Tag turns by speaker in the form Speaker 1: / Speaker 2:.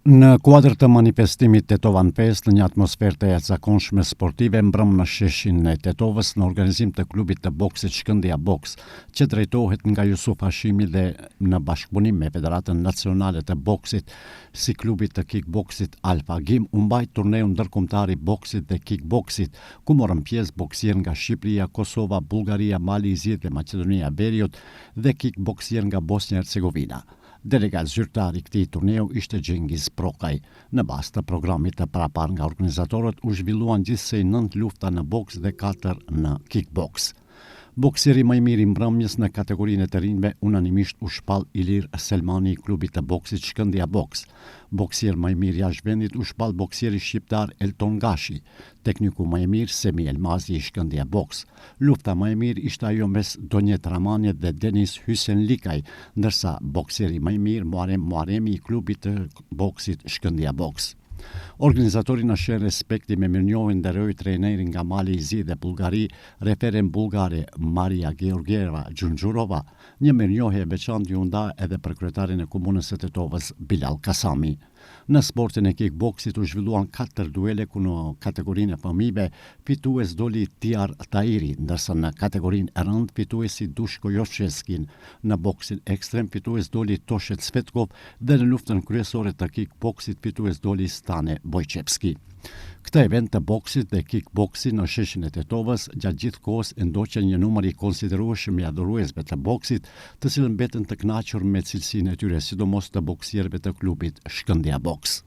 Speaker 1: Në kuadër të manifestimit Tetovan 5 në një atmosferë të jashtëzakonshme sportive, mbrëm në sheshin e Tetovës në organizim të klubit të boksit Shkëndija Boks, që drejtohet nga Jusuf Hashimi dhe në bashkëpunim me Federatën Nacionale të Boksit, si klubit të kickboksit Alfa Gim, u mbajt turneu ndërkombëtar i boksit dhe kickboksit, ku morën pjesë boksier nga Shqipëria, Kosova, Bullgaria, Mali i Zi dhe Maqedonia e Veriut dhe kickboksier nga Bosnia e Hercegovina. Delegat zyrtar i këtij turneu ishte Xhengiz Prokaj. Në bazë të programit të parapar nga organizatorët u zhvilluan gjithsej 9 lufta në boks dhe 4 në kickboks. Boksieri më i miri i mbrëmjes në kategorinë e të rinjve unanimisht u shpall Ilir Selmani i klubit të boksit Shkëndija Boks. Boksier më i miri jashtë vendit u shpall boksieri shqiptar Elton Gashi, tekniku më i mirë Semi Elmazi i Shkëndija Boks. Lufta më e mirë ishte ajo mes Donjet Ramanjet dhe Denis Hysen Likaj, ndërsa boksieri më i mirë Muarem Muaremi i klubit të boksit Shkëndija Boks. Organizatori në shën respekti me mirënjohjen nderoi trejnerin nga Mali i Zi dhe Bullgari, referen bullgare Maria Georgieva Gjungjurova. Një mirënjohje e veçantë u nda edhe për kryetarin e komunës së Tetovës Bilal Kasami. Në sportin e kickboksit u zhvilluan 4 duele ku në kategorinë e fëmijëve fitues doli Tiar Tairi, ndërsa në kategorinë e rënd fituesi Dushko Jovsheskin, në boksin ekstrem fitues doli Toshet Svetkov dhe në luftën kryesore të kickboksit fitues doli Stane Bojqepski. Këtë event të boksit dhe kickboksit në sheshin e Tetovës gjatë gjithë kohës ndoqën një numër i konsiderueshëm i adhuruesve të boksit, të cilën mbeten të kënaqur me cilësinë e tyre, sidomos të boksierëve të klubit Shkëndija Boks.